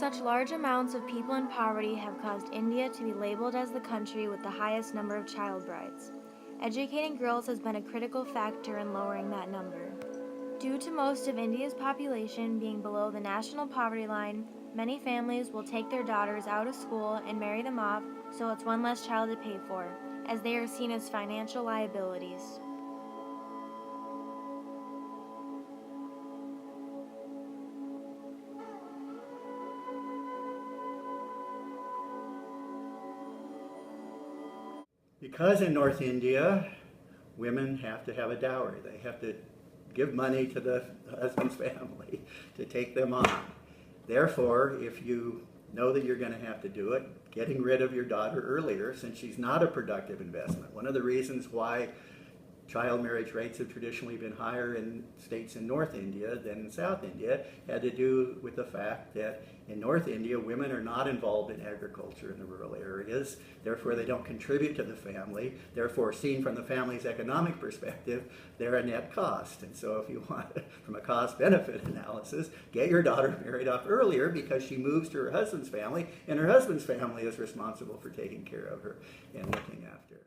Such large amounts of people in poverty have caused India to be labeled as the country with the highest number of child brides. Educating girls has been a critical factor in lowering that number. Due to most of India's population being below the national poverty line, many families will take their daughters out of school and marry them off so it's one less child to pay for, as they are seen as financial liabilities. Because in North India, women have to have a dowry. They have to give money to the husband's family to take them on. Therefore, if you know that you're going to have to do it, getting rid of your daughter earlier, since she's not a productive investment. One of the reasons why child marriage rates have traditionally been higher in states in North India than in South India had to do with the fact that in North India, women are not involved in agriculture in the rural areas. Therefore, they don't contribute to the family. Therefore, seen from the family's economic perspective, they're a net cost. And so if you want, from a cost-benefit analysis, get your daughter married off earlier because she moves to her husband's family, and her husband's family is responsible for taking care of her and looking after her.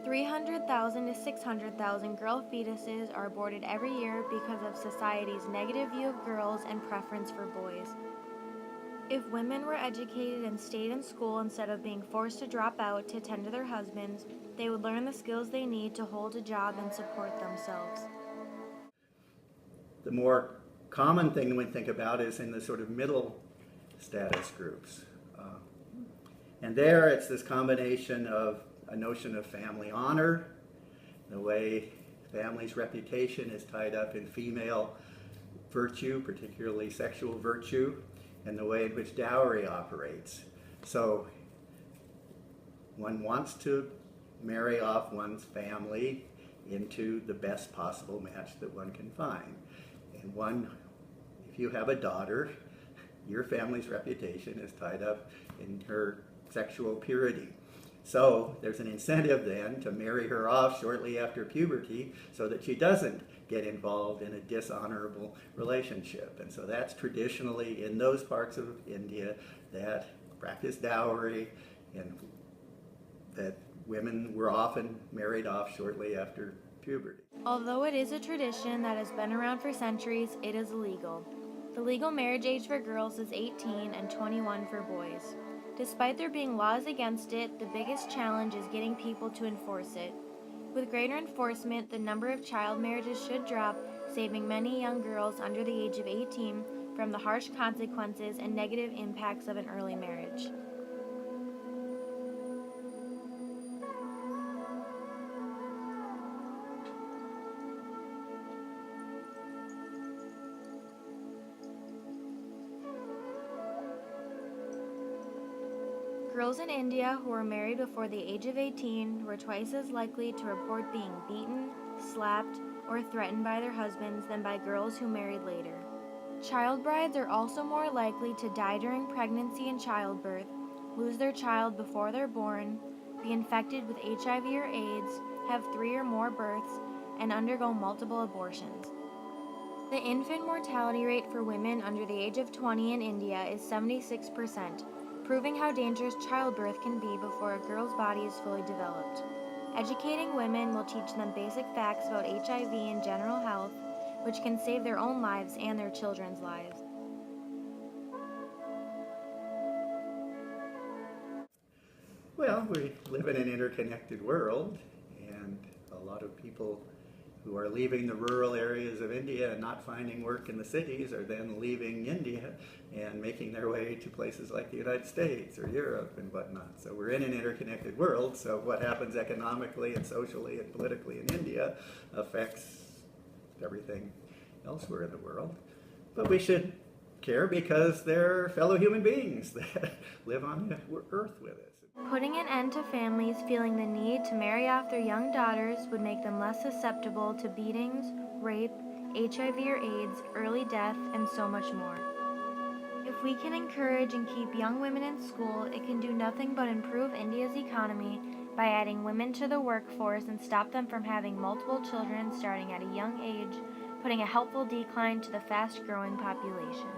300,000 to 600,000 girl fetuses are aborted every year because of society's negative view of girls and preference for boys. If women were educated and stayed in school instead of being forced to drop out to tend to their husbands, they would learn the skills they need to hold a job and support themselves. The more common thing we think about is in the sort of middle status groups. And there it's this combination of a notion of family honor, the way family's reputation is tied up in female virtue, particularly sexual virtue, and the way in which dowry operates. So one wants to marry off one's family into the best possible match that one can find. And if you have a daughter, your family's reputation is tied up in her sexual purity. So there's an incentive then to marry her off shortly after puberty so that she doesn't get involved in a dishonorable relationship. And so that's traditionally in those parts of India that practice dowry and that women were often married off shortly after puberty. Although it is a tradition that has been around for centuries, it is illegal. The legal marriage age for girls is 18 and 21 for boys. Despite there being laws against it, the biggest challenge is getting people to enforce it. With greater enforcement, the number of child marriages should drop, saving many young girls under the age of 18 from the harsh consequences and negative impacts of an early marriage. Girls in India who were married before the age of 18 were twice as likely to report being beaten, slapped, or threatened by their husbands than by girls who married later. Child brides are also more likely to die during pregnancy and childbirth, lose their child before they're born, be infected with HIV or AIDS, have 3 or more births, and undergo multiple abortions. The infant mortality rate for women under the age of 20 in India is 76%. Proving how dangerous childbirth can be before a girl's body is fully developed. Educating women will teach them basic facts about HIV and general health, which can save their own lives and their children's lives. Well, we live in an interconnected world, and a lot of people who are leaving the rural areas of India and not finding work in the cities are then leaving India and making their way to places like the United States or Europe and whatnot. So we're in an interconnected world, so what happens economically and socially and politically in India affects everything elsewhere in the world. But we should care because they're fellow human beings that live on the earth with us. Putting an end to families feeling the need to marry off their young daughters would make them less susceptible to beatings, rape, HIV or AIDS, early death, and so much more. If we can encourage and keep young women in school, it can do nothing but improve India's economy by adding women to the workforce and stop them from having multiple children starting at a young age, putting a helpful decline to the fast-growing population.